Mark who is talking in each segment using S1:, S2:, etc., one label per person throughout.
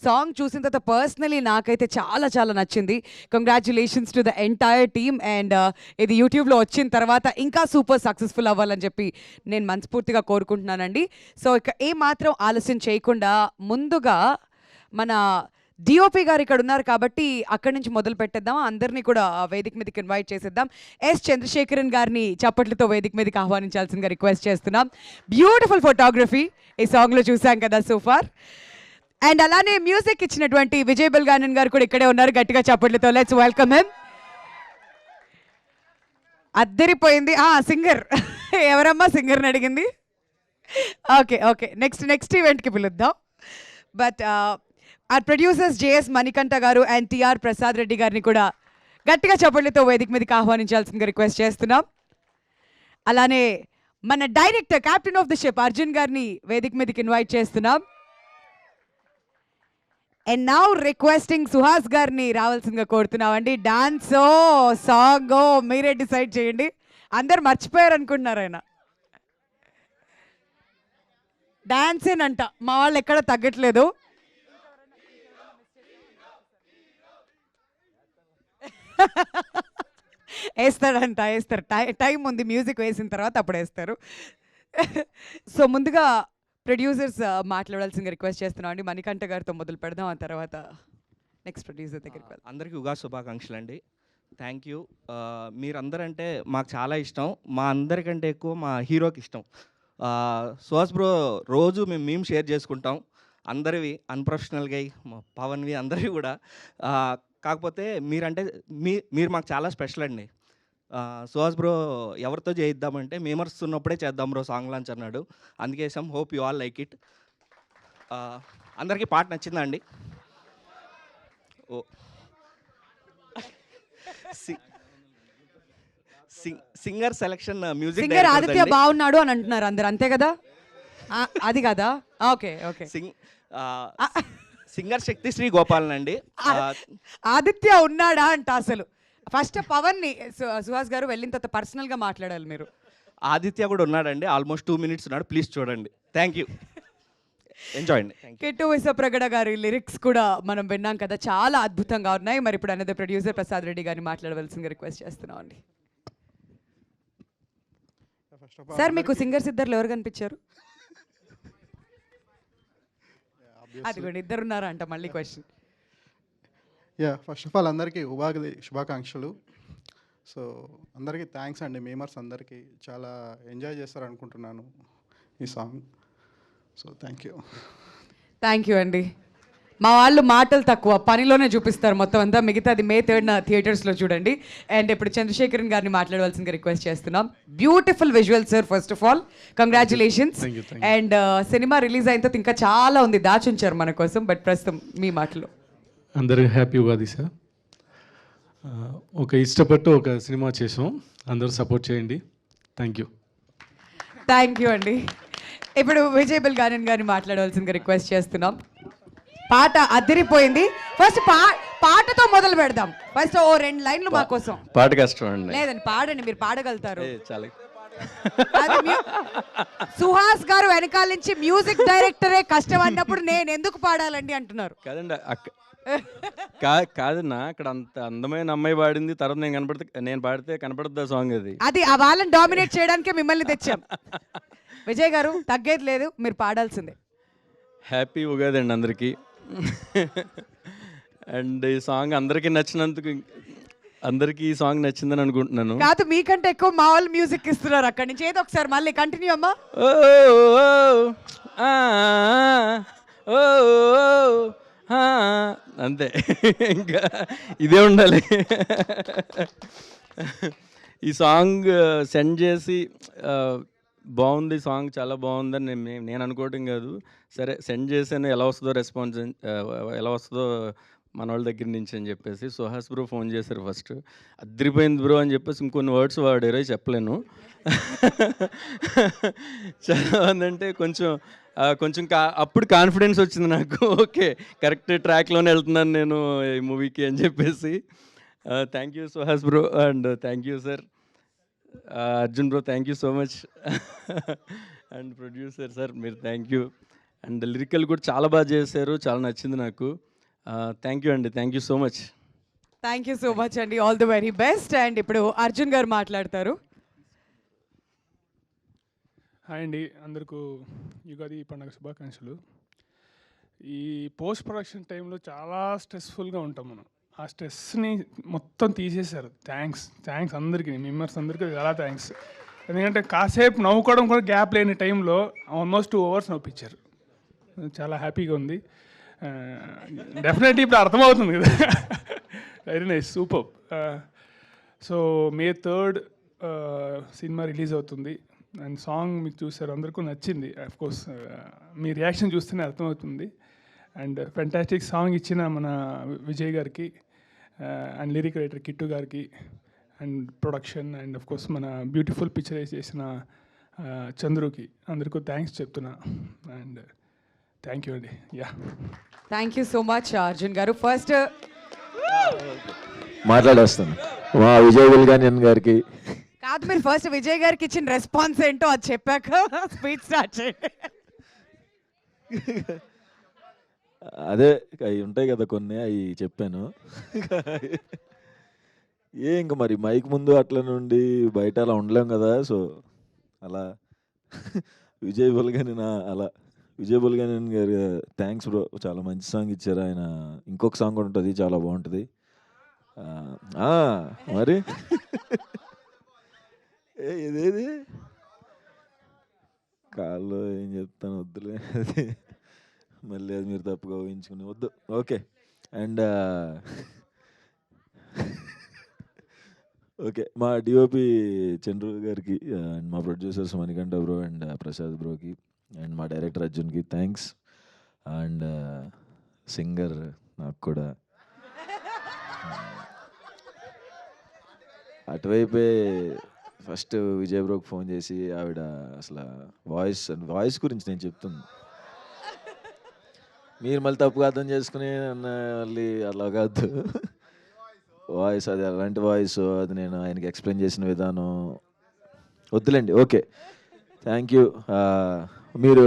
S1: Song చూసిన తర్వాత personally నాకైతే చాలా చాలా నచ్చింది. Congratulations to the entire team. And ఇది యూట్యూబ్లో వచ్చిన తర్వాత ఇంకా సూపర్ సక్సెస్ఫుల్ అవ్వాలని చెప్పి నేను మనస్ఫూర్తిగా కోరుకుంటున్నానండి. సో ఇక ఏమాత్రం ఆలస్యం చేయకుండా ముందుగా మన డిఓపి గారు ఇక్కడ ఉన్నారు కాబట్టి అక్కడి నుంచి మొదలు పెట్టేద్దాం. అందరినీ కూడా వేదిక మీదకి ఇన్వైట్ చేసేద్దాం. ఎస్ చంద్రశేఖరన్ గారిని చప్పట్లతో వేదిక మీదకి ఆహ్వానించాల్సిందిగా రిక్వెస్ట్ చేస్తున్నాం. బ్యూటిఫుల్ ఫోటోగ్రఫీ ఈ సాంగ్లో చూసాం కదా సోఫార్. అండ్ అలానే మ్యూజిక్ ఇచ్చినటువంటి విజయ్ బెల్గానన్ గారు కూడా ఇక్కడే ఉన్నారు. గట్టిగా చప్పట్లతో లెట్స్ వెల్కమ్ హిమ్. అద్దరిపోయింది. సింగర్ ఎవరమ్మా సింగర్ని అడిగింది? ఓకే ఓకే, నెక్స్ట్ ఈవెంట్కి పిలుద్దాం. But our producers JS Manikanta garu and TR Prasad Reddy గారిని కూడా గట్టిగా చప్పట్లతో వేదిక మీదకి ఆహ్వానించాల్సిందిగా రిక్వెస్ట్ చేస్తున్నాం. అలానే మన director captain of the ship Arjun గారిని వేదిక మీదకి ఇన్వైట్ చేస్తున్నాం. అండ్ నౌ రిక్వెస్టింగ్ సుహాస్ గారిని రావాల్సిందిగా కోరుతున్నాం అండి. డాన్సో సాంగో మీరే డిసైడ్ చేయండి. అందరు మర్చిపోయారు అనుకుంటున్నారు ఆయన. డాన్సేనంట, మా వాళ్ళు ఎక్కడ తగ్గట్లేదు. వేస్తారు. టైం ఉంది, మ్యూజిక్ వేసిన తర్వాత అప్పుడు వేస్తారు. సో ముందుగా ప్రొడ్యూసర్స్ మాట్లాడాల్సిందిగా రిక్వెస్ట్ చేస్తున్నాం అండి. మణికంఠ గారితో మొదలు పెడదాం, ఆ తర్వాత నెక్స్ట్ ప్రొడ్యూసర్ దగ్గరికి వెళ్దాం.
S2: అందరికీ ఉగాది శుభాకాంక్షలు అండి. Thank you. మీరందరంటే మాకు చాలా ఇష్టం. మా అందరికంటే ఎక్కువ మా హీరోకి ఇష్టం. సుహాస్ బ్రో రోజు మేము షేర్ చేసుకుంటాం. అందరివి అన్ప్రొఫెషనల్గా పవన్వి అందరివి కూడా. కాకపోతే మీరు మాకు చాలా స్పెషల్ అండి. సుహాస్ బ్రో ఎవరితో చేయిద్దామంటే మేమర్స్ ఉన్నప్పుడే చేద్దాం బ్రో సాంగ్ లాంచ్ అన్నాడు. అందుకే hope you all like it. అందరికీ పాట నచ్చిందా అండి? ఓ singer selection music
S1: singer Aditya బాగున్నాడు అని అంటున్నారు అందరు, అంతే కదా? అది కదా, okay okay.
S2: Singer Shakthi Sree Gopalan అండి.
S1: ఆదిత్య ఉన్నాడా అంట. అసలు ఫస్ట్ పవన్ ని సుహాస్ గారు వెళ్ళిన తర్వాత పర్సనల్ గా మాట్లాడాలి మీరు.
S2: ఆదిత్య కూడా ఉన్నాడండి, ఆల్మోస్ట్ 2 minutes ఉన్నాడు. ప్లీజ్ చూడండి. థ్యాంక్ యూ, ఎంజాయ్ అండి.
S1: కిట్టు విశ్వప్రగడ గారి లిరిక్స్ కూడా మనం విన్నాం కదా, చాలా అద్భుతంగా ఉన్నాయి. మరి ఇప్పుడు అనేది ప్రొడ్యూసర్ ప్రసాద్ రెడ్డి గారిని మాట్లాడవలసిందిగా రిక్వెస్ట్ చేస్తున్నాం అండి. సార్ మీకు సింగర్స్ ఇద్దరు ఎవరు కనిపించారు? అదిగోండి ఇద్దరున్నారా అంట. మళ్ళీ క్వశ్చన్.
S3: ఫస్ట్ ఆఫ్ ఆల్ అందరికీ ఉగాది శుభాకాంక్షలు. సో అందరికీ థ్యాంక్స్ అండి. మేమర్స్ అందరికీ చాలా ఎంజాయ్ చేస్తారు అనుకుంటున్నాను ఈ సాంగ్. సో థ్యాంక్
S1: యూ అండి. మా వాళ్ళు మాటలు తక్కువ, పనిలోనే చూపిస్తారు మొత్తం అంతా. మిగతాది May 3rd థియేటర్స్లో చూడండి. అండ్ ఇప్పుడు చంద్రశేఖరన్ గారిని మాట్లాడవలసిందిగా రిక్వెస్ట్ చేస్తున్నాం. Beautiful visual sir, first of all congratulations. And cinema release అయిన తర్వాత ఇంకా చాలా ఉంది, దాచుంచారు మన కోసం. బట్ ప్రస్తుతం మీ మాటలు.
S4: అందరికీ హ్యాపీ ఉగాది సార్. ఒక ఇష్టపట్టు ఒక సినిమా చేసాం, అందరూ సపోర్ట్ చేయండి. థ్యాంక్ యూ
S1: అండి. ఇప్పుడు విజయ్ బెల్గానన్ గారిని మాట్లాడవలసిందిగా రిక్వెస్ట్ చేస్తున్నాం. పాట అదిరిపోయింది. ఫస్ట్ పాటతో మొదలు పెడదాం. ఫస్ట్ ఓ 2 లైన్లు మా కోసం.
S5: పాట కష్టం అండి.
S1: లేదండి, పాడండి, మీరు పాడగలుగుతారు.
S5: చాలా
S1: సుహాస్ గారు వెనకాల నుంచి మ్యూజిక్ డైరెక్టరే కష్టం అన్నప్పుడు నేను ఎందుకు పాడాలండి అంటున్నారు.
S5: కాదండి, కాదన్నా అక్కడ అంత అందమైన అమ్మాయి పాడింది, తర్వాత నేను పాడితే కనపడుద్దా సాంగ్?
S1: అది ఆ వాళ్ళని డామినేట్ చేయడానికే మిమ్మల్ని తెచ్చాం. విజయ్ గారు తగ్గేది లేదు, మీరు పాడాల్సిందే.
S5: హ్యాపీ ఉగాది అండి అందరికీ. అండ్ ఈ సాంగ్ అందరికీ నచ్చినందుకు, అందరికీ ఈ సాంగ్ నచ్చిందని అనుకుంటున్నాను.
S1: కాదు, మీకంటే ఎక్కువ మా వాళ్ళు మ్యూజిక్ ఇస్తున్నారు అక్కడి నుంచి. ఏదో ఒకసారి మళ్ళీ కంటిన్యూ అమ్మా.
S5: అంతే, ఇంకా ఇదే ఉండాలి. ఈ సాంగ్ సెండ్ చేసి బాగుంది, సాంగ్ చాలా బాగుందని నేను అనుకోవటం కాదు. సరే సెండ్ చేసాను, ఎలా వస్తుందో రెస్పాన్స్, ఎలా వస్తుందో మన వాళ్ళ దగ్గర నుంచి అని చెప్పేసి సుహాస్ బ్రో ఫోన్ చేశారు. ఫస్ట్ అదిరిపోయింది బ్రో అని చెప్పేసి ఇంకొన్ని వర్డ్స్ వాడారు, చెప్పలేను. చాలా బాగుందంటే కొంచెం అప్పుడు కాన్ఫిడెన్స్ వచ్చింది నాకు. ఓకే, కరెక్ట్ ట్రాక్లోనే వెళ్తున్నాను నేను ఈ మూవీకి అని చెప్పేసి. Thank you Suhas bro, and thank you sir Arjun bro, thank you so much. And producer sir, మీరు థ్యాంక్ యూ. అండ్ లిరికల్ కూడా చాలా బాగా చేశారు, చాలా నచ్చింది నాకు. థ్యాంక్ యూ అండి, thank you so much.
S1: Thank you so much అండి, all the very best. And ఇప్పుడు అర్జున్ గారు మాట్లాడతారు.
S6: హాయ్ అండి, అందరికీ యుగాది పండుగ శుభాకాంక్షలు. ఈ పోస్ట్ ప్రొడక్షన్ టైంలో చాలా స్ట్రెస్ఫుల్గా ఉంటాం మనం. ఆ స్ట్రెస్ని మొత్తం తీసేశారు. థ్యాంక్స్ అందరికీ, మెంబర్స్ అందరికీ చాలా థ్యాంక్స్. ఎందుకంటే కాసేపు నవ్వుకోవడం కూడా గ్యాప్ లేని టైంలో ఆల్మోస్ట్ 2 hours నవ్వించారు. చాలా హ్యాపీగా ఉంది. డెఫినెట్లీ ఇప్పుడు అర్థమవుతుంది కదా. Very nice, super. So May 3rd cinema release అవుతుంది. అండ్ సాంగ్ మీకు చూసారు, అందరికీ నచ్చింది. కోర్స్ మీ రియాక్షన్ చూస్తేనే అర్థమవుతుంది. అండ్ ఫెంటాస్టిక్ సాంగ్ ఇచ్చిన మన విజయ్ గారికి, అండ్ లిరిక్ రైటర్ కిట్టు గారికి, అండ్ ప్రొడక్షన్, అండ్ కోర్స్ మన బ్యూటిఫుల్ పిక్చరైజ్ చేసిన చంద్రుకి అందరికీ థ్యాంక్స్ చెప్తున్నా. అండ్ థ్యాంక్ యూ అండి. Yeah,
S1: thank you so much Arjun గారు. ఫస్ట్
S7: మాట్లాడేస్తాను మా విజయ్ బుల్గానియన్ గారికి.
S1: కాదు, మీరు ఫస్ట్ విజయ్ గారికి ఇచ్చిన రెస్పాన్స్ ఏంటో అది చెప్పాక స్పీచ్ స్టార్ట్ చేయండి.
S7: అదే అవి ఉంటాయి కదా కొన్ని, అవి చెప్పాను. ఇంకా మరి మైక్ ముందు అట్లా నుండి బయట అలా ఉండలేం కదా. సో అలా విజయ్ బుల్గానియన్ అలా విజయ్ బుల్గానియన్ గారు థ్యాంక్స్ బ్రో, చాలా మంచి సాంగ్ ఇచ్చారు ఆయన. ఇంకొక సాంగ్ కూడా ఉంటుంది, చాలా బాగుంటుంది. మరి ఇదేది కాల్లో ఏం చెప్తాను, వద్దులే అది, మళ్ళీ అది మీరు తప్పుగా ఊహించుకుని వద్దు. ఓకే. అండ్ ఓకే, మా డిఓపి చంద్రు గారికి, అండ్ మా producers Manikanta bro and Prasad బ్రోకి, అండ్ మా డైరెక్టర్ అర్జున్కి థ్యాంక్స్. అండ్ సింగర్ నాకు కూడా అటువైపే ఫస్ట్ విజయ్ బ్రోకి ఫోన్ చేసి ఆవిడ అసలు వాయిస్ గురించి నేను చెప్తుంది, మీరు మళ్ళీ తప్పుగా అర్థం చేసుకుని మళ్ళీ అలా కాదు, వాయిస్ అది అలాంటి వాయిస్, అది నేను ఆయనకి ఎక్స్ప్లెయిన్ చేసిన విధానం వద్దులేండి. Okay, thank you. మీరు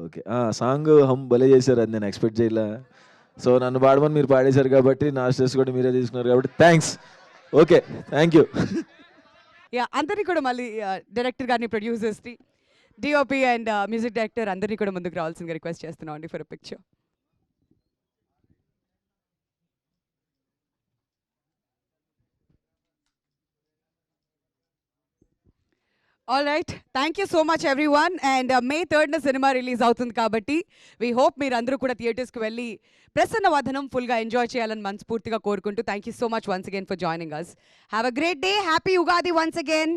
S7: ఓకే, సాంగ్ హమ్ భలే చేశారు, అది నేను ఎక్స్పెక్ట్ చేయలే. సో నన్ను పాడమని మీరు పాడేశారు కాబట్టి నా స్ట్రెస్ కూడా మీరే తీసుకున్నారు కాబట్టి thanks. Okay, thank you.
S1: Yeah, అందరినీ కూడా మళ్ళీ డైరెక్టర్ గారిని, ప్రొడ్యూసర్స్ని, డిఓపి అండ్ మ్యూజిక్ డైరెక్టర్ అందరినీ కూడా ముందుకు రావాల్సిందిగా రిక్వెస్ట్ చేస్తున్నాం అండి for picture. All right, thank you so much everyone. And May 3rd cinema release అవుతుంది కాబట్టి వీ హోప్ మీరు అందరూ కూడా థియేటర్స్కి వెళ్ళి ప్రసన్న వదనం ఫుల్గా ఎంజాయ్ చేయాలని మనస్ఫూర్తిగా కోరుకుంటూ thank you so much once again for joining us. Have a great day, happy Ugadi once again.